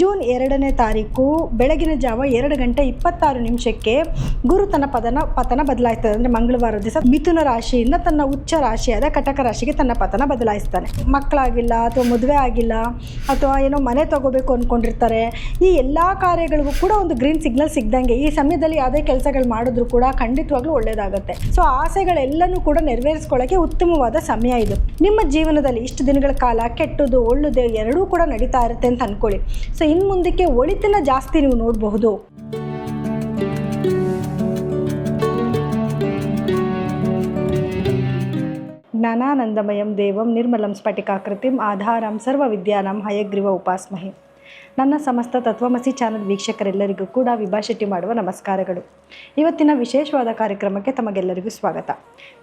June 2ನೇ ತಾರೀಕು ಬೆಳಗಿನ ಜಾವ 2:26 ಗುರು ತನ್ನ ಪತನ ಬದಲಾಯಿಸ್ತಾನೆ. ಅಂದರೆ ಮಂಗಳವಾರ ದಿವಸ ಮಿಥುನ ರಾಶಿಯಿಂದ ತನ್ನ ಉಚ್ಚ ರಾಶಿಯಾದ ಕಟಕ ರಾಶಿಗೆ ತನ್ನ ಪತನ ಬದಲಾಯಿಸ್ತಾನೆ. ಮಕ್ಕಳಾಗಿಲ್ಲ ಅಥವಾ ಮದುವೆ ಆಗಿಲ್ಲ ಅಥವಾ ಏನೋ ಮನೆ ತಗೋಬೇಕು ಅಂದ್ಕೊಂಡಿರ್ತಾರೆ. ಈ ಎಲ್ಲ ಕಾರ್ಯಗಳಿಗೂ ಕೂಡ ಒಂದು ಗ್ರೀನ್ ಸಿಗ್ನಲ್ ಸಿಗ್ದಂಗೆ ಈ ಸಮಯದಲ್ಲಿ ಯಾವುದೇ ಕೆಲಸಗಳು ಮಾಡಿದ್ರು ಕೂಡ ಖಂಡಿತವಾಗ್ಲೂ ಒಳ್ಳೆಯದಾಗುತ್ತೆ. ಸೊ ಆಸೆಗಳೆಲ್ಲನೂ ಕೂಡ ನೆರವೇರಿಸ್ಕೊಳ್ಳೋಕ್ಕೆ ಉತ್ತಮವಾದ ಸಮಯ ಇದು. ನಿಮ್ಮ ಜೀವನದಲ್ಲಿ ಇಷ್ಟು ದಿನಗಳ ಕಾಲ ಕೆಟ್ಟದ್ದು ಒಳ್ಳೆಯದು ಎರಡೂ ಕೂಡ ನಡೀತಾ ಇರುತ್ತೆ ಅಂತ ಅಂದ್ಕೊಳ್ಳಿ. ಸೊ ಇನ್ನು ಮುಂದಕ್ಕೆ ಒಳಿತನ್ನ ಜಾಸ್ತಿ ನೀವು ನೋಡಬಹುದು. ಜ್ಞಾನಾನಂದಮಯಂ ದೇವಂ ನಿರ್ಮಲಂ ಸ್ಫಟಿಕಾಕೃತಿಂ ಆಧಾರಂ ಸರ್ವ ವಿದ್ಯಾನಾಂ ಹಯಗ್ರೀವ ಉಪಾಸ್ಮಹೆ. ನನ್ನ ಸಮಸ್ತ ತತ್ವಮಸಿ ಚಾನಲ್ ವೀಕ್ಷಕರೆಲ್ಲರಿಗೂ ಕೂಡ ವಿಭಾ ಶೆಟ್ಟಿ ಮಾಡುವ ನಮಸ್ಕಾರಗಳು. ಇವತ್ತಿನ ವಿಶೇಷವಾದ ಕಾರ್ಯಕ್ರಮಕ್ಕೆ ತಮಗೆಲ್ಲರಿಗೂ ಸ್ವಾಗತ.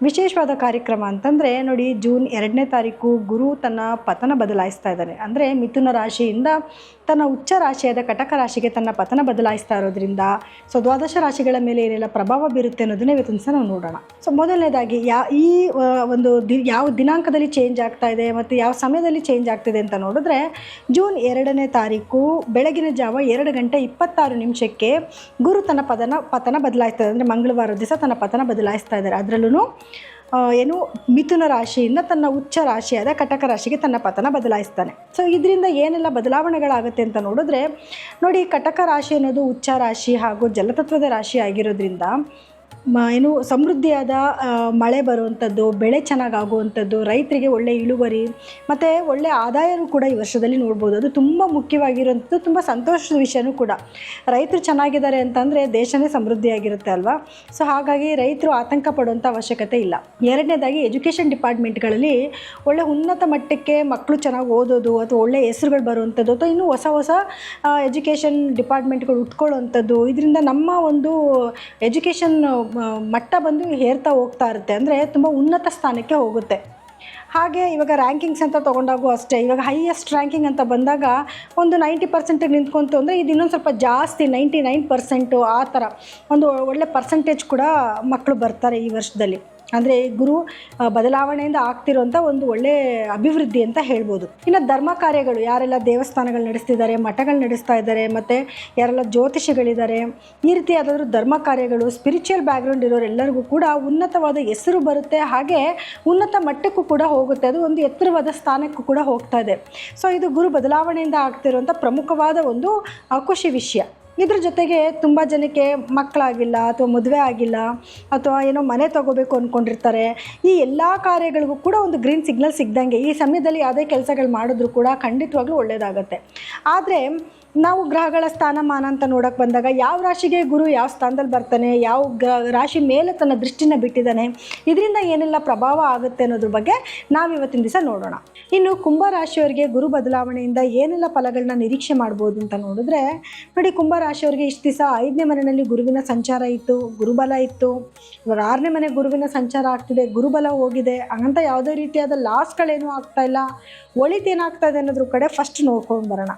ವಿಶೇಷವಾದ ಕಾರ್ಯಕ್ರಮ ಅಂತಂದರೆ ನೋಡಿ, ಜೂನ್ 2ನೇ ತಾರೀಕು ಗುರು ತನ್ನ ಪತನ ಬದಲಾಯಿಸ್ತಾ ಇದ್ದಾನೆ. ಅಂದರೆ ಮಿಥುನ ರಾಶಿಯಿಂದ ತನ್ನ ಉಚ್ಚ ರಾಶಿಯಾದ ಕಟಕ ರಾಶಿಗೆ ತನ್ನ ಪತನ ಬದಲಾಯಿಸ್ತಾ ಇರೋದ್ರಿಂದ ಸೊ ದ್ವಾದಶ ರಾಶಿಗಳ ಮೇಲೆ ಏನೆಲ್ಲ ಪ್ರಭಾವ ಬೀರುತ್ತೆ ಅನ್ನೋದನ್ನ ಇವತ್ತಿನ ಸಹ ನಾವು ನೋಡೋಣ. ಸೊ ಮೊದಲನೇದಾಗಿ ಯಾವ ದಿನಾಂಕದಲ್ಲಿ ಚೇಂಜ್ ಆಗ್ತಾ ಇದೆ ಮತ್ತು ಯಾವ ಸಮಯದಲ್ಲಿ ಚೇಂಜ್ ಆಗ್ತಿದೆ ಅಂತ ನೋಡಿದ್ರೆ, ಜೂನ್ 2ನೇ ತಾರೀಕು ಬೆಳಗಿನ ಜಾವ 2:26 ಗುರು ತನ್ನ ಪತನ ಬದಲಾಯಿಸ್ತಾ ಇದೆ. ಅಂದರೆ ಮಂಗಳವಾರ ದಿವಸ ತನ್ನ ಪತನ ಬದಲಾಯಿಸ್ತಾ ಇದ್ದಾರೆ. ಅದರಲ್ಲೂ ಮಿಥುನ ರಾಶಿಯಿಂದ ತನ್ನ ಉಚ್ಚ ರಾಶಿಯಾದ ಕಟಕ ರಾಶಿಗೆ ತನ್ನ ಪತನ ಬದಲಾಯಿಸ್ತಾನೆ. ಸೊ ಇದರಿಂದ ಏನೆಲ್ಲ ಬದಲಾವಣೆಗಳಾಗುತ್ತೆ ಅಂತ ನೋಡಿದ್ರೆ ನೋಡಿ, ಕಟಕ ರಾಶಿ ಅನ್ನೋದು ಉಚ್ಚ ರಾಶಿ ಹಾಗೂ ಜಲತತ್ವದ ರಾಶಿ ಆಗಿರೋದ್ರಿಂದ ಸಮೃದ್ಧಿಯಾದ ಮಳೆ ಬರುವಂಥದ್ದು, ಬೆಳೆ ಚೆನ್ನಾಗಾಗುವಂಥದ್ದು, ರೈತರಿಗೆ ಒಳ್ಳೆ ಇಳುವರಿ ಮತ್ತು ಒಳ್ಳೆ ಆದಾಯನೂ ಕೂಡ ಈ ವರ್ಷದಲ್ಲಿ ನೋಡ್ಬೋದು. ಅದು ತುಂಬ ಮುಖ್ಯವಾಗಿರುವಂಥದ್ದು, ತುಂಬ ಸಂತೋಷದ ವಿಷಯನೂ ಕೂಡ. ರೈತರು ಚೆನ್ನಾಗಿದ್ದಾರೆ ಅಂತಂದರೆ ದೇಶನೇ ಸಮೃದ್ಧಿಯಾಗಿರುತ್ತೆ ಅಲ್ವಾ. ಸೊ ಹಾಗಾಗಿ ರೈತರು ಆತಂಕ ಪಡುವಂಥ ಅವಶ್ಯಕತೆ ಇಲ್ಲ. ಎರಡನೇದಾಗಿ ಎಜುಕೇಷನ್ ಡಿಪಾರ್ಟ್ಮೆಂಟ್ಗಳಲ್ಲಿ ಒಳ್ಳೆ ಉನ್ನತ ಮಟ್ಟಕ್ಕೆ ಮಕ್ಕಳು ಚೆನ್ನಾಗಿ ಓದೋದು ಅಥವಾ ಒಳ್ಳೆ ಹೆಸರುಗಳು ಬರುವಂಥದ್ದು ಅಥವಾ ಇನ್ನೂ ಹೊಸ ಎಜುಕೇಷನ್ ಡಿಪಾರ್ಟ್ಮೆಂಟ್ಗಳು ಉಟ್ಕೊಳ್ಳುವಂಥದ್ದು, ಇದರಿಂದ ನಮ್ಮ ಒಂದು ಎಜುಕೇಷನ್ ಮಟ್ಟ ಬಂದು ಏರ್ತಾ ಹೋಗ್ತಾ ಇರುತ್ತೆ. ಅಂದರೆ ತುಂಬ ಉನ್ನತ ಸ್ಥಾನಕ್ಕೆ ಹೋಗುತ್ತೆ. ಹಾಗೆ ಇವಾಗ ರ್ಯಾಂಕಿಂಗ್ಸ್ ಅಂತ ತೊಗೊಂಡಾಗೂ ಅಷ್ಟೇ, ಇವಾಗ ಹೈಯೆಸ್ಟ್ ರ್ಯಾಂಕಿಂಗ್ ಅಂತ ಬಂದಾಗ ಒಂದು 90% ನಿಂತ್ಕೊಂತು ಅಂದರೆ ಇದು ಇನ್ನೊಂದು ಸ್ವಲ್ಪ ಜಾಸ್ತಿ 99% ಆ ಥರ ಒಂದು ಒಳ್ಳೆ ಪರ್ಸೆಂಟೇಜ್ ಕೂಡ ಮಕ್ಕಳು ಬರ್ತಾರೆ ಈ ವರ್ಷದಲ್ಲಿ. ಅಂದರೆ ಗುರು ಬದಲಾವಣೆಯಿಂದ ಆಗ್ತಿರೋಂಥ ಒಂದು ಒಳ್ಳೆ ಅಭಿವೃದ್ಧಿ ಅಂತ ಹೇಳ್ಬೋದು. ಇನ್ನು ಧರ್ಮ ಕಾರ್ಯಗಳು, ಯಾರೆಲ್ಲ ದೇವಸ್ಥಾನಗಳು ನಡೆಸ್ತಿದ್ದಾರೆ, ಮಠಗಳು ನಡೆಸ್ತಾ ಇದ್ದಾರೆ, ಮತ್ತು ಯಾರೆಲ್ಲ ಜ್ಯೋತಿಷಿಗಳಿದ್ದಾರೆ, ಈ ರೀತಿ ಯಾವುದಾದ್ರೂ ಧರ್ಮ ಕಾರ್ಯಗಳು, ಸ್ಪಿರಿಚುವಲ್ ಬ್ಯಾಕ್ಗ್ರೌಂಡ್ ಇರೋರೆಲ್ಲರಿಗೂ ಕೂಡ ಉನ್ನತವಾದ ಹೆಸರು ಬರುತ್ತೆ. ಹಾಗೆ ಉನ್ನತ ಮಟ್ಟಕ್ಕೂ ಕೂಡ ಹೋಗುತ್ತೆ. ಅದು ಒಂದು ಎತ್ತರವಾದ ಸ್ಥಾನಕ್ಕೂ ಕೂಡ ಹೋಗ್ತಾ ಇದೆ. ಸೊ ಇದು ಗುರು ಬದಲಾವಣೆಯಿಂದ ಆಗ್ತಿರುವಂಥ ಪ್ರಮುಖವಾದ ಒಂದು ಖುಷಿ ವಿಷಯ. ಇದ್ರ ಜೊತೆಗೆ ತುಂಬ ಜನಕ್ಕೆ ಮಕ್ಕಳಾಗಿಲ್ಲ ಅಥವಾ ಮದುವೆ ಆಗಿಲ್ಲ ಅಥವಾ ಏನೋ ಮನೆ ತಗೋಬೇಕು ಅಂದ್ಕೊಂಡಿರ್ತಾರೆ. ಈ ಎಲ್ಲ ಕಾರ್ಯಗಳಿಗೂ ಕೂಡ ಒಂದು ಗ್ರೀನ್ ಸಿಗ್ನಲ್ ಸಿಗ್ದಂಗೆ ಈ ಸಮಯದಲ್ಲಿ ಯಾವುದೇ ಕೆಲಸಗಳು ಮಾಡಿದ್ರೂ ಕೂಡ ಖಂಡಿತವಾಗ್ಲೂ ಒಳ್ಳೆಯದಾಗತ್ತೆ. ಆದರೆ ನಾವು ಗ್ರಹಗಳ ಸ್ಥಾನಮಾನ ಅಂತ ನೋಡೋಕೆ ಬಂದಾಗ ಯಾವ ರಾಶಿಗೆ ಗುರು ಯಾವ ಸ್ಥಾನದಲ್ಲಿ ಬರ್ತಾನೆ, ಯಾವ ರಾಶಿ ಮೇಲೆ ತನ್ನ ದೃಷ್ಟಿನ ಬಿಟ್ಟಿದ್ದಾನೆ, ಇದರಿಂದ ಏನೆಲ್ಲ ಪ್ರಭಾವ ಆಗುತ್ತೆ ಅನ್ನೋದ್ರ ಬಗ್ಗೆ ನಾವು ಇವತ್ತಿನ ದಿವಸ ನೋಡೋಣ. ಇನ್ನು ಕುಂಭ ರಾಶಿಯವರಿಗೆ ಗುರು ಬದಲಾವಣೆಯಿಂದ ಏನೆಲ್ಲ ಫಲಗಳನ್ನ ನಿರೀಕ್ಷೆ ಮಾಡ್ಬೋದು ಅಂತ ನೋಡಿದ್ರೆ ನೋಡಿ, ಕುಂಭ ರಾಶಿಯವರಿಗೆ ಇಷ್ಟು ದಿವಸ 5ನೇ ಮನೆಯಲ್ಲಿ ಗುರುವಿನ ಸಂಚಾರ ಇತ್ತು, ಗುರುಬಲ ಇತ್ತು. ಇವಾಗ 6ನೇ ಮನೆ ಗುರುವಿನ ಸಂಚಾರ ಆಗ್ತಿದೆ, ಗುರುಬಲ ಹೋಗಿದೆ. ಹಂಗಂತ ಯಾವುದೇ ರೀತಿಯಾದ ಲಾಸ್ಗಳೇನೂ ಆಗ್ತಾ ಇಲ್ಲ. ಒಳಿತೇನಾಗ್ತಾ ಇದೆ ಅನ್ನೋದ್ರ ಕಡೆ ಫಸ್ಟ್ ನೋಡ್ಕೊಂಡು ಬರೋಣ.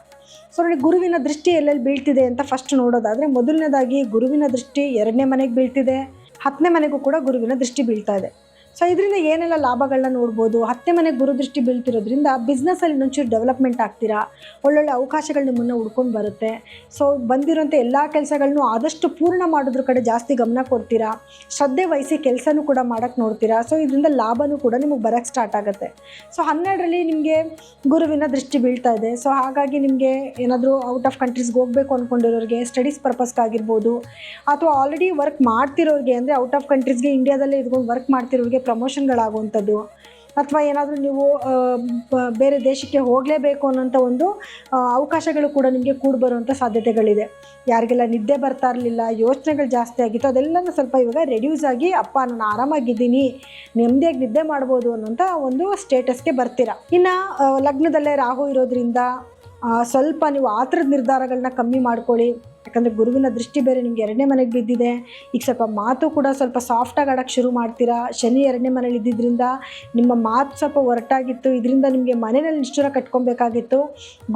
ಸೊ ನೋಡಿ, ಗುರುವಿನ ದೃಷ್ಟಿ ಎಲ್ಲೆಲ್ಲಿ ಬೀಳ್ತಿದೆ ಅಂತ ಫಸ್ಟ್ ನೋಡೋದಾದರೆ, ಮೊದಲನೇದಾಗಿ ಗುರುವಿನ ದೃಷ್ಟಿ 2ನೇ ಮನೆಗೆ ಬೀಳ್ತಿದೆ, 10ನೇ ಮನೆಗೂ ಕೂಡ ಗುರುವಿನ ದೃಷ್ಟಿ ಬೀಳ್ತಾ ಇದೆ. ಸೊ ಇದರಿಂದ ಏನೆಲ್ಲ ಲಾಭಗಳನ್ನ ನೋಡ್ಬೋದು. 10ನೇ ಮನೆಗೆ ಗುರು ದೃಷ್ಟಿ ಬೀಳ್ತಿರೋದ್ರಿಂದ ಬಿಸ್ನೆಸ್ಸಲ್ಲಿ ಇನ್ನೊಂಚೂರು ಡೆವಲಪ್ಮೆಂಟ್ ಆಗ್ತೀರಾ, ಒಳ್ಳೊಳ್ಳೆ ಅವಕಾಶಗಳು ನಿಮ್ಮನ್ನು ಹುಡ್ಕೊಂಡು ಬರುತ್ತೆ. ಸೊ ಬಂದಿರೋಂಥ ಎಲ್ಲ ಕೆಲಸಗಳನ್ನೂ ಆದಷ್ಟು ಪೂರ್ಣ ಮಾಡೋದ್ರ ಕಡೆ ಜಾಸ್ತಿ ಗಮನ ಕೊಡ್ತೀರಾ, ಶ್ರದ್ಧೆ ವಹಿಸಿ ಕೆಲಸನೂ ಕೂಡ ಮಾಡೋಕ್ಕೆ ನೋಡ್ತೀರಾ. ಸೊ ಇದರಿಂದ ಲಾಭನೂ ಕೂಡ ನಿಮಗೆ ಬರೋಕ್ಕೆ ಸ್ಟಾರ್ಟ್ ಆಗುತ್ತೆ. ಸೊ 12ರಲ್ಲಿ ನಿಮಗೆ ಗುರುವಿನ ದೃಷ್ಟಿ ಬೀಳ್ತಾ ಇದೆ. ಸೊ ಹಾಗಾಗಿ ನಿಮಗೆ ಏನಾದರೂ ಔಟ್ ಆಫ್ ಕಂಟ್ರೀಸ್ಗೆ ಹೋಗಬೇಕು ಅಂದ್ಕೊಂಡಿರೋರಿಗೆ, ಸ್ಟಡೀಸ್ ಪರ್ಪಸ್ಗಾಗಿರ್ಬೋದು, ಅಥವಾ ಆಲ್ರೆಡಿ ವರ್ಕ್ ಮಾಡ್ತಿರೋರಿಗೆ, ಅಂದರೆ ಔಟ್ ಆಫ್ ಕಂಟ್ರೀಸ್ಗೆ ಇಂಡಿಯಾದಲ್ಲೇ ಇದ್ಕೊಂಡು ವರ್ಕ್ ಮಾಡ್ತಿರೋರಿಗೆ ಪ್ರಮೋಷನ್ಗಳಾಗುವಂಥದ್ದು, ಅಥವಾ ಏನಾದರೂ ನೀವು ಬೇರೆ ದೇಶಕ್ಕೆ ಹೋಗಲೇಬೇಕು ಅನ್ನೋಂಥ ಒಂದು ಅವಕಾಶಗಳು ಕೂಡ ನಿಮಗೆ ಕೂಡಿ ಬರುವಂಥ ಸಾಧ್ಯತೆಗಳಿದೆ. ಯಾರಿಗೆಲ್ಲ ನಿದ್ದೆ ಬರ್ತಾ ಇರಲಿಲ್ಲ, ಯೋಚನೆಗಳು ಜಾಸ್ತಿ ಆಗಿತ್ತು, ಅದೆಲ್ಲನೂ ಸ್ವಲ್ಪ ಇವಾಗ ರೆಡ್ಯೂಸ್ ಆಗಿ ಅಪ್ಪ ನಾನು ಆರಾಮಾಗಿದ್ದೀನಿ, ನೆಮ್ಮದಿಯಾಗಿ ನಿದ್ದೆ ಮಾಡ್ಬೋದು ಅನ್ನೋಂಥ ಒಂದು ಸ್ಟೇಟಸ್ಗೆ ಬರ್ತೀರಾ. ಇನ್ನು ಲಗ್ನದಲ್ಲೇ ರಾಹು ಇರೋದ್ರಿಂದ ಸ್ವಲ್ಪ ನೀವು ಆತರದ ನಿರ್ಧಾರಗಳನ್ನ ಕಮ್ಮಿ ಮಾಡ್ಕೊಳ್ಳಿ. ಯಾಕಂದರೆ ಗುರುವಿನ ದೃಷ್ಟಿ ಬೇರೆ ನಿಮ್ಗೆ 2ನೇ ಮನೆಗೆ ಬಿದ್ದಿದೆ. ಈಗ ಸ್ವಲ್ಪ ಮಾತು ಕೂಡ ಸ್ವಲ್ಪ ಸಾಫ್ಟಾಗಿ ಆಡೋಕ್ಕೆ ಶುರು ಮಾಡ್ತೀರಾ. ಶನಿ 2ನೇ ಮನೇಲಿ ಇದ್ದಿದ್ದರಿಂದ ನಿಮ್ಮ ಮಾತು ಸ್ವಲ್ಪ ಒರಟಾಗಿತ್ತು, ಇದರಿಂದ ನಿಮಗೆ ಮನೆಯಲ್ಲಿ ನಿಷ್ಠುರ ಕಟ್ಕೊಬೇಕಾಗಿತ್ತು.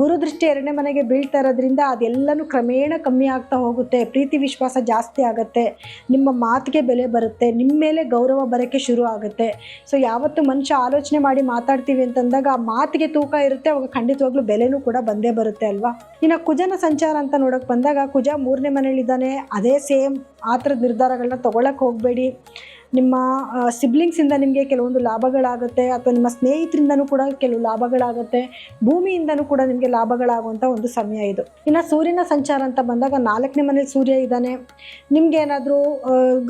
ಗುರು ದೃಷ್ಟಿ 2ನೇ ಮನೆಗೆ ಬೀಳ್ತಾ ಇರೋದ್ರಿಂದ ಅದೆಲ್ಲನೂ ಕ್ರಮೇಣ ಕಮ್ಮಿ ಆಗ್ತಾ ಹೋಗುತ್ತೆ. ಪ್ರೀತಿ ವಿಶ್ವಾಸ ಜಾಸ್ತಿ ಆಗುತ್ತೆ, ನಿಮ್ಮ ಮಾತಿಗೆ ಬೆಲೆ ಬರುತ್ತೆ, ನಿಮ್ಮ ಮೇಲೆ ಗೌರವ ಬರೋಕ್ಕೆ ಶುರು ಆಗುತ್ತೆ. ಸೊ ಯಾವತ್ತು ಮನುಷ್ಯ ಆಲೋಚನೆ ಮಾಡಿ ಮಾತಾಡ್ತೀವಿ ಅಂತಂದಾಗ ಆ ಮಾತಿಗೆ ತೂಕ ಇರುತ್ತೆ, ಅವಾಗ ಖಂಡಿತವಾಗ್ಲೂ ಬೆಲೆನೂ ಕೂಡ ಬಂದೇ ಬರುತ್ತೆ ಅಲ್ವಾ. ಇನ್ನು ಕುಜನ ಸಂಚಾರ ಅಂತ ನೋಡೋಕೆ ಬಂದಾಗ ಕುಜ 3ನೇ ಮನೇಲಿದ್ದಾನೆ. ಅದೇ ಸೇಮ್ ಆ ಥರದ ನಿರ್ಧಾರಗಳನ್ನ ತೊಗೊಳಕ್ಕೆ ಹೋಗಬೇಡಿ. ನಿಮ್ಮ ಸಿಬ್ಲಿಂಗ್ಸಿಂದ ನಿಮಗೆ ಕೆಲವೊಂದು ಲಾಭಗಳಾಗುತ್ತೆ, ಅಥವಾ ನಿಮ್ಮ ಸ್ನೇಹಿತರಿಂದನೂ ಕೂಡ ಕೆಲವು ಲಾಭಗಳಾಗುತ್ತೆ, ಭೂಮಿಯಿಂದನೂ ಕೂಡ ನಿಮಗೆ ಲಾಭಗಳಾಗುವಂಥ ಒಂದು ಸಮಯ ಇದು. ಇನ್ನು ಸೂರ್ಯನ ಸಂಚಾರ ಅಂತ ಬಂದಾಗ 4ನೇ ಮನೇಲಿ ಸೂರ್ಯ ಇದ್ದಾನೆ. ನಿಮಗೆ ಏನಾದರೂ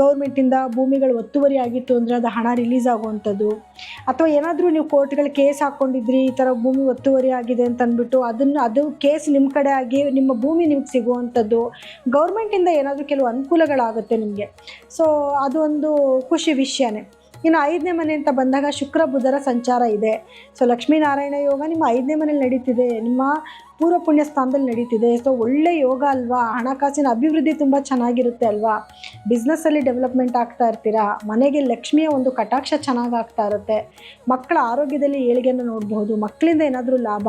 ಗೌರ್ಮೆಂಟಿಂದ ಭೂಮಿಗಳು ಒತ್ತುವರಿ ಆಗಿತ್ತು ಅಂದರೆ ಅದು ಹಣ ರಿಲೀಸ್ ಆಗುವಂಥದ್ದು, ಅಥವಾ ಏನಾದರೂ ನೀವು ಕೋರ್ಟ್ಗಳು ಕೇಸ್ ಹಾಕ್ಕೊಂಡಿದ್ರಿ ಈ ಥರ ಭೂಮಿ ಒತ್ತುವರಿ ಆಗಿದೆ ಅಂತ ಅಂದ್ಬಿಟ್ಟು ಅದು ಕೇಸ್ ನಿಮ್ಮ ಕಡೆ ಆಗಿ ನಿಮ್ಮ ಭೂಮಿ ನಿಮ್ಗೆ ಸಿಗುವಂಥದ್ದು, ಗೌರ್ಮೆಂಟಿಂದ ಏನಾದರೂ ಕೆಲವು ಅನುಕೂಲಗಳಾಗುತ್ತೆ ನಿಮಗೆ. ಸೊ ಅದು ಒಂದು ಖುಷಿ ವಿಷಯನೇ. ಇನ್ನು 5ನೇ ಮನೆ ಅಂತ ಬಂದಾಗ ಶುಕ್ರ ಬುಧರ ಸಂಚಾರ ಇದೆ. ಸೊ ಲಕ್ಷ್ಮೀನಾರಾಯಣ ಯೋಗ ನಿಮ್ಮ 5ನೇ ಮನೇಲಿ ನಡೀತಿದೆ, ನಿಮ್ಮ ಪೂರ್ವ ಪುಣ್ಯ ಸ್ಥಾನದಲ್ಲಿ ನಡೀತಿದೆ. ಸೊ ಒಳ್ಳೆ ಯೋಗ ಅಲ್ವಾ. ಹಣಕಾಸಿನ ಅಭಿವೃದ್ಧಿ ತುಂಬ ಚೆನ್ನಾಗಿರುತ್ತೆ ಅಲ್ವಾ. ಬಿಸ್ನೆಸ್ಸಲ್ಲಿ ಡೆವಲಪ್ಮೆಂಟ್ ಆಗ್ತಾ ಇರ್ತೀರಾ, ಮನೆಗೆ ಲಕ್ಷ್ಮಿಯ ಒಂದು ಕಟಾಕ್ಷ ಚೆನ್ನಾಗಿ ಆಗ್ತಾ ಇರುತ್ತೆ. ಮಕ್ಕಳ ಆರೋಗ್ಯದಲ್ಲಿ ಏಳಿಗೆಯನ್ನು ನೋಡಬಹುದು, ಮಕ್ಕಳಿಂದ ಏನಾದರೂ ಲಾಭ,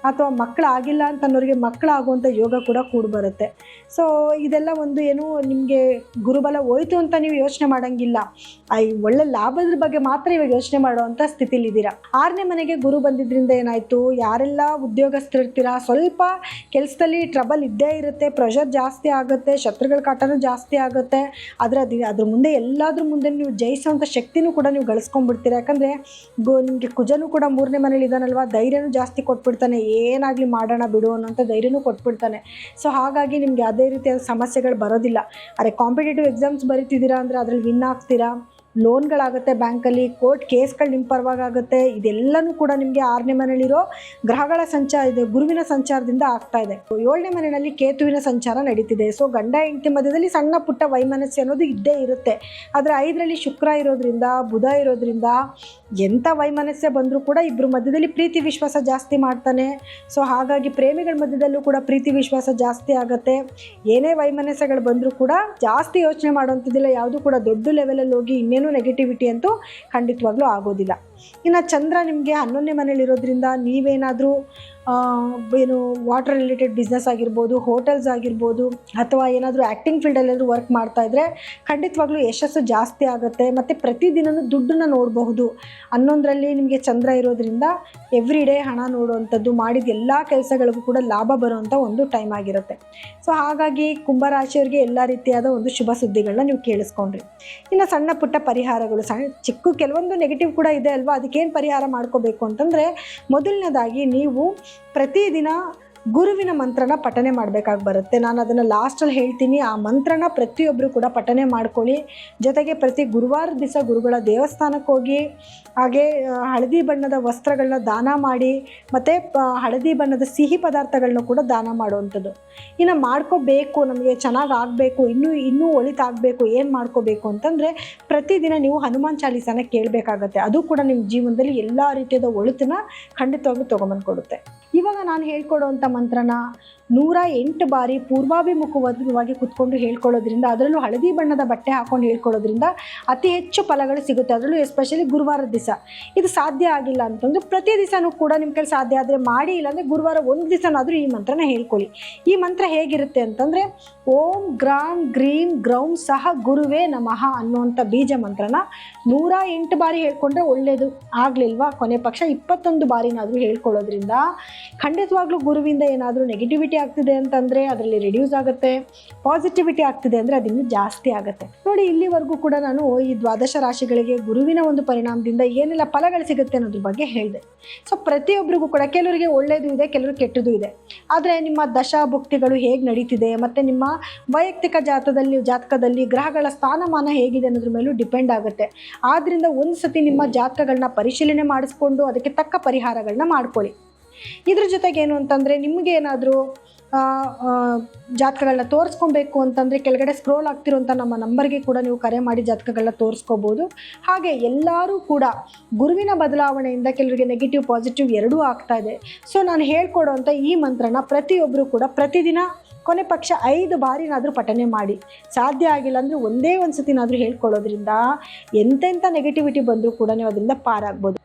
ಅಥವಾ ಮಕ್ಕಳಾಗಿಲ್ಲ ಅಂತ ಅನ್ನೋರಿಗೆ ಮಕ್ಕಳಾಗುವಂಥ ಯೋಗ ಕೂಡ ಕೂಡಿಬರುತ್ತೆ. ಸೊ ಇದೆಲ್ಲ ಒಂದು ಏನು ನಿಮಗೆ ಗುರುಬಲ ಹೋಯ್ತು ಅಂತ ನೀವು ಯೋಚನೆ ಮಾಡೋಂಗಿಲ್ಲ, ಒಳ್ಳೆ ಲಾಭದ ಬಗ್ಗೆ ಮಾತ್ರ ಇವಾಗ ಯೋಚನೆ ಮಾಡುವಂಥ ಸ್ಥಿತಿಲಿದ್ದೀರಾ. 6ನೇ ಮನೆಗೆ ಗುರು ಬಂದಿದ್ದರಿಂದ ಏನಾಯಿತು, ಯಾರೆಲ್ಲ ಉದ್ಯೋಗಸ್ಥರಿರ್ತೀರಾ ಸ್ವಲ್ಪ ಕೆಲಸದಲ್ಲಿ ಟ್ರಬಲ್ ಇದ್ದೇ ಇರುತ್ತೆ, ಪ್ರೆಷರ್ ಜಾಸ್ತಿ ಆಗುತ್ತೆ, ಶತ್ರುಗಳ ಕಾಟನೂ ಜಾಸ್ತಿ ಆಗುತ್ತೆ. ಅದ್ರ ಮುಂದೆ ಎಲ್ಲಾದ್ರ ಮುಂದೆ ನೀವು ಜಯಿಸೋವಂಥ ಶಕ್ತಿನೂ ಕೂಡ ನೀವು ಗಳಿಸ್ಕೊಂಡ್ಬಿಡ್ತೀರಾ. ಯಾಕಂದರೆ ನಿಮಗೆ ಕುಜನೂ ಕೂಡ 3ನೇ ಮನೇಲಿ ಇದ್ದಾನಲ್ವ, ಧೈರ್ಯನೂ ಜಾಸ್ತಿ ಕೊಟ್ಬಿಡ್ತಾನೆ, ಏನಾಗಲಿ ಮಾಡೋಣ ಬಿಡು ಅನ್ನೋಂಥ ಧೈರ್ಯನೂ ಕೊಟ್ಬಿಡ್ತಾನೆ. ಸೊ ಹಾಗಾಗಿ ನಿಮಗೆ ಅದೇ ರೀತಿಯಾದ ಸಮಸ್ಯೆಗಳು ಬರೋದಿಲ್ಲ. ಅರೆ ಕಾಂಪಿಟೇಟಿವ್ ಎಕ್ಸಾಮ್ಸ್ ಬರೀತಿದ್ದೀರಾ ಅಂದರೆ ಅದರಲ್ಲಿ ವಿನ್ ಆಗ್ತೀರಾ, ಲೋನ್ಗಳಾಗುತ್ತೆ ಬ್ಯಾಂಕಲ್ಲಿ, ಕೋರ್ಟ್ ಕೇಸ್ಗಳು ನಿಮ್ಮ ಪರವಾಗುತ್ತೆ. ಇದೆಲ್ಲನೂ ಕೂಡ ನಿಮಗೆ 6ನೇ ಮನೆಯಲ್ಲಿರೋ ಗ್ರಹಗಳ ಸಂಚಾರ ಇದೆ, ಗುರುವಿನ ಸಂಚಾರದಿಂದ ಆಗ್ತಾ ಇದೆ. 7ನೇ ಮನೆಯಲ್ಲಿ ಕೇತುವಿನ ಸಂಚಾರ ನಡೀತಿದೆ. ಸೊ ಗಂಡ ಹೆಂಡತಿ ಮಧ್ಯದಲ್ಲಿ ಸಣ್ಣ ಪುಟ್ಟ ವೈಮನಸ್ಸು ಅನ್ನೋದು ಇದ್ದೇ ಇರುತ್ತೆ. ಆದರೆ 5ರಲ್ಲಿ ಶುಕ್ರ ಇರೋದ್ರಿಂದ, ಬುಧ ಇರೋದ್ರಿಂದ ಎಂಥ ವೈಮನಸ್ಸೆ ಬಂದರೂ ಕೂಡ ಇಬ್ಬರ ಮಧ್ಯದಲ್ಲಿ ಪ್ರೀತಿ ವಿಶ್ವಾಸ ಜಾಸ್ತಿ ಮಾಡ್ತಾನೆ. ಸೊ ಹಾಗಾಗಿ ಪ್ರೇಮಿಗಳ ಮಧ್ಯದಲ್ಲೂ ಕೂಡ ಪ್ರೀತಿ ವಿಶ್ವಾಸ ಜಾಸ್ತಿ ಆಗುತ್ತೆ. ಏನೇ ವೈಮನಸ್ಸೆಗಳು ಬಂದರೂ ಕೂಡ ಜಾಸ್ತಿ ಯೋಚನೆ ಮಾಡುವಂಥದ್ದಿಲ್ಲ, ಯಾವುದು ಕೂಡ ದೊಡ್ಡ ಲೆವೆಲಲ್ಲಿ ಹೋಗಿ ಇನ್ನೇನು ನೆಗೆಟಿವಿಟಿ ಅಂತೂ ಖಂಡಿತವಾಗ್ಲೂ ಆಗೋದಿಲ್ಲ. ಇನ್ನು ಚಂದ್ರ ನಿಮಗೆ 11ನೇ ಮನೇಲಿರೋದ್ರಿಂದ ನೀವೇನಾದರೂ ಏನು ವಾಟರ್ ರಿಲೇಟೆಡ್ ಬಿಸ್ನೆಸ್ ಆಗಿರ್ಬೋದು, ಹೋಟೆಲ್ಸ್ ಆಗಿರ್ಬೋದು, ಅಥವಾ ಏನಾದರೂ ಆ್ಯಕ್ಟಿಂಗ್ ಫೀಲ್ಡಲ್ಲಾದರೂ ವರ್ಕ್ ಮಾಡ್ತಾಯಿದ್ರೆ ಖಂಡಿತವಾಗ್ಲೂ ಯಶಸ್ಸು ಜಾಸ್ತಿ ಆಗುತ್ತೆ. ಮತ್ತು ಪ್ರತಿದಿನವೂ ದುಡ್ಡನ್ನು ನೋಡಬಹುದು. 11ರಲ್ಲಿ ನಿಮಗೆ ಚಂದ್ರ ಇರೋದ್ರಿಂದ ಎವ್ರಿ ಡೇ ಹಣ ನೋಡುವಂಥದ್ದು, ಮಾಡಿದ ಎಲ್ಲ ಕೆಲಸಗಳಿಗೂ ಕೂಡ ಲಾಭ ಬರುವಂಥ ಒಂದು ಟೈಮ್ ಆಗಿರುತ್ತೆ. ಸೊ ಹಾಗಾಗಿ ಕುಂಭರಾಶಿಯವರಿಗೆ ಎಲ್ಲ ರೀತಿಯಾದ ಒಂದು ಶುಭ ಸುದ್ದಿಗಳನ್ನ ನೀವು ಕೇಳಿಸ್ಕೊಂಡ್ರಿ. ಇನ್ನು ಸಣ್ಣ ಪುಟ್ಟ ಪರಿಹಾರಗಳು, ಚಿಕ್ಕ ಕೆಲವೊಂದು ನೆಗೆಟಿವ್ ಕೂಡ ಇದೆ ಅಲ್ವಾ, ಅದಕ್ಕೇನು ಪರಿಹಾರ ಮಾಡ್ಕೋಬೇಕು ಅಂತಂದರೆ, ಮೊದಲನೇದಾಗಿ ನೀವು ಪ್ರತಿದಿನ ಗುರುವಿನ ಮಂತ್ರನ ಪಠನೆ ಮಾಡಬೇಕಾಗಿ ಬರುತ್ತೆ. ನಾನು ಅದನ್ನು ಲಾಸ್ಟಲ್ಲಿ ಹೇಳ್ತೀನಿ. ಆ ಮಂತ್ರನ ಪ್ರತಿಯೊಬ್ಬರು ಕೂಡ ಪಠನೆ ಮಾಡ್ಕೊಳ್ಳಿ. ಜೊತೆಗೆ ಪ್ರತಿ ಗುರುವಾರದ ದಿವಸ ಗುರುಗಳ ದೇವಸ್ಥಾನಕ್ಕೆ ಹೋಗಿ, ಹಾಗೆ ಹಳದಿ ಬಣ್ಣದ ವಸ್ತ್ರಗಳನ್ನ ದಾನ ಮಾಡಿ, ಮತ್ತು ಹಳದಿ ಬಣ್ಣದ ಸಿಹಿ ಪದಾರ್ಥಗಳನ್ನ ಕೂಡ ದಾನ ಮಾಡುವಂಥದ್ದು. ಇನ್ನು ಮಾಡ್ಕೋಬೇಕು, ನಮಗೆ ಚೆನ್ನಾಗಿ ಆಗಬೇಕು, ಇನ್ನೂ ಒಳಿತಾಗಬೇಕು, ಏನು ಮಾಡ್ಕೋಬೇಕು ಅಂತಂದರೆ ಪ್ರತಿದಿನ ನೀವು ಹನುಮಾನ್ ಚಾಲೀಸನ ಕೇಳಬೇಕಾಗತ್ತೆ. ಅದು ಕೂಡ ನಿಮ್ಮ ಜೀವನದಲ್ಲಿ ಎಲ್ಲ ರೀತಿಯಾದ ಒಳಿತನ್ನ ಖಂಡಿತವಾಗ್ಲೂ ತೊಗೊಂಬಂದು ಕೊಡುತ್ತೆ. ಇವಾಗ ನಾನು ಹೇಳ್ಕೊಡೋವಂಥ ಮಂತ್ರನ 108 ಬಾರಿ ಪೂರ್ವಾಭಿಮುಖವಾಗಿ ಕುತ್ಕೊಂಡು ಹೇಳ್ಕೊಳ್ಳೋದ್ರಿಂದ, ಅದರಲ್ಲೂ ಹಳದಿ ಬಣ್ಣದ ಬಟ್ಟೆ ಹಾಕ್ಕೊಂಡು ಹೇಳ್ಕೊಳ್ಳೋದ್ರಿಂದ ಅತಿ ಹೆಚ್ಚು ಫಲಗಳು ಸಿಗುತ್ತೆ. ಅದರಲ್ಲೂ ಎಸ್ಪೆಷಲಿ ಗುರುವಾರದ ದಿವಸ. ಇದು ಸಾಧ್ಯ ಆಗಿಲ್ಲ ಅಂತಂದ್ರೆ ಪ್ರತಿ ದಿವಸನೂ ಕೂಡ ನಿಮ್ಮ ಕೈಲಿ ಸಾಧ್ಯ ಆದರೆ ಮಾಡಿ, ಇಲ್ಲಾಂದರೆ ಗುರುವಾರ ಒಂದು ದಿವಸನಾದರೂ ಈ ಮಂತ್ರನ ಹೇಳ್ಕೊಳ್ಳಿ. ಈ ಮಂತ್ರ ಹೇಗಿರುತ್ತೆ ಅಂತಂದರೆ, ಓಂ ಗ್ರಾಂ ಗ್ರೀಂ ಗ್ರೌಂ ಸಹ ಗುರುವೇ ನಮಃ ಅನ್ನುವಂಥ ಬೀಜ ಮಂತ್ರನ 108 ಬಾರಿ ಹೇಳ್ಕೊಂಡ್ರೆ ಒಳ್ಳೆಯದು. ಆಗಲಿಲ್ವಾ, ಕೊನೆ ಪಕ್ಷ 21 ಬಾರಿನಾದರೂ ಹೇಳ್ಕೊಳ್ಳೋದ್ರಿಂದ ಖಂಡಿತವಾಗ್ಲೂ ಗುರುವಿಂದ ಏನಾದರೂ ನೆಗೆಟಿವಿಟಿ ಆಗ್ತಿದೆ ಅಂತಂದರೆ ಅದರಲ್ಲಿ ರಿಡ್ಯೂಸ್ ಆಗುತ್ತೆ, ಪಾಸಿಟಿವಿಟಿ ಆಗ್ತಿದೆ ಅಂದರೆ ಅದಿನ್ನೂ ಜಾಸ್ತಿ ಆಗುತ್ತೆ. ನೋಡಿ, ಇಲ್ಲಿವರೆಗೂ ಕೂಡ ನಾನು ಈ 12 ರಾಶಿಗಳಿಗೆ ಗುರುವಿನ ಒಂದು ಪರಿಣಾಮದಿಂದ ಏನೆಲ್ಲ ಫಲಗಳು ಸಿಗುತ್ತೆ ಅನ್ನೋದ್ರ ಬಗ್ಗೆ ಹೇಳಿದೆ. ಸೊ ಪ್ರತಿಯೊಬ್ಬರಿಗೂ ಕೂಡ ಕೆಲವರಿಗೆ ಒಳ್ಳೆಯದು ಇದೆ, ಕೆಲವರು ಕೆಟ್ಟದ್ದು ಇದೆ. ಆದರೆ ನಿಮ್ಮ ದಶಾಭುಕ್ತಿಗಳು ಹೇಗೆ ನಡೀತಿದೆ, ಮತ್ತು ನಿಮ್ಮ ವೈಯಕ್ತಿಕ ಜಾತಕದಲ್ಲಿ ಗ್ರಹಗಳ ಸ್ಥಾನಮಾನ ಹೇಗಿದೆ ಅನ್ನೋದ್ರ ಮೇಲೂ ಡಿಪೆಂಡ್ ಆಗುತ್ತೆ. ಆದ್ದರಿಂದ ಒಂದು ಸತಿ ನಿಮ್ಮ ಜಾತಕಗಳನ್ನ ಪರಿಶೀಲನೆ ಮಾಡಿಸ್ಕೊಂಡು ಅದಕ್ಕೆ ತಕ್ಕ ಪರಿಹಾರಗಳನ್ನ ಮಾಡ್ಕೊಳ್ಳಿ. ಇದ್ರ ಜೊತೆಗೆ ಏನು ಅಂತಂದರೆ, ನಿಮಗೇನಾದರೂ ಜಾತಕಗಳನ್ನ ತೋರಿಸ್ಕೊಬೇಕು ಅಂತಂದರೆ ಕೆಳಗಡೆ ಸ್ಕ್ರೋಲ್ ಆಗ್ತಿರೋಂಥ ನಮ್ಮ ನಂಬರ್ಗೆ ಕೂಡ ನೀವು ಕರೆ ಮಾಡಿ ಜಾತಕಗಳನ್ನ ತೋರಿಸ್ಕೋಬೋದು. ಹಾಗೆ ಎಲ್ಲರೂ ಕೂಡ ಗುರುವಿನ ಬದಲಾವಣೆಯಿಂದ ಕೆಲವರಿಗೆ ನೆಗೆಟಿವ್ ಪಾಸಿಟಿವ್ ಎರಡೂ ಆಗ್ತಾ ಇದೆ. ಸೊ ನಾನು ಹೇಳ್ಕೊಡೋವಂಥ ಈ ಮಂತ್ರನ ಪ್ರತಿಯೊಬ್ಬರು ಕೂಡ ಪ್ರತಿದಿನ ಕೊನೆ ಪಕ್ಷ 5 ಬಾರಿನಾದರೂ ಪಠನೆ ಮಾಡಿ. ಸಾಧ್ಯ ಆಗಿಲ್ಲ ಅಂದರೆ ಒಂದೇ ಒಂದು ಸತಿನಾದರೂ ಹೇಳ್ಕೊಳ್ಳೋದ್ರಿಂದ ಎಂತೆಂಥ ನೆಗೆಟಿವಿಟಿ ಬಂದರೂ ಕೂಡ ನೀವು ಅದರಿಂದ ಪಾರಾಗ್ಬೋದು.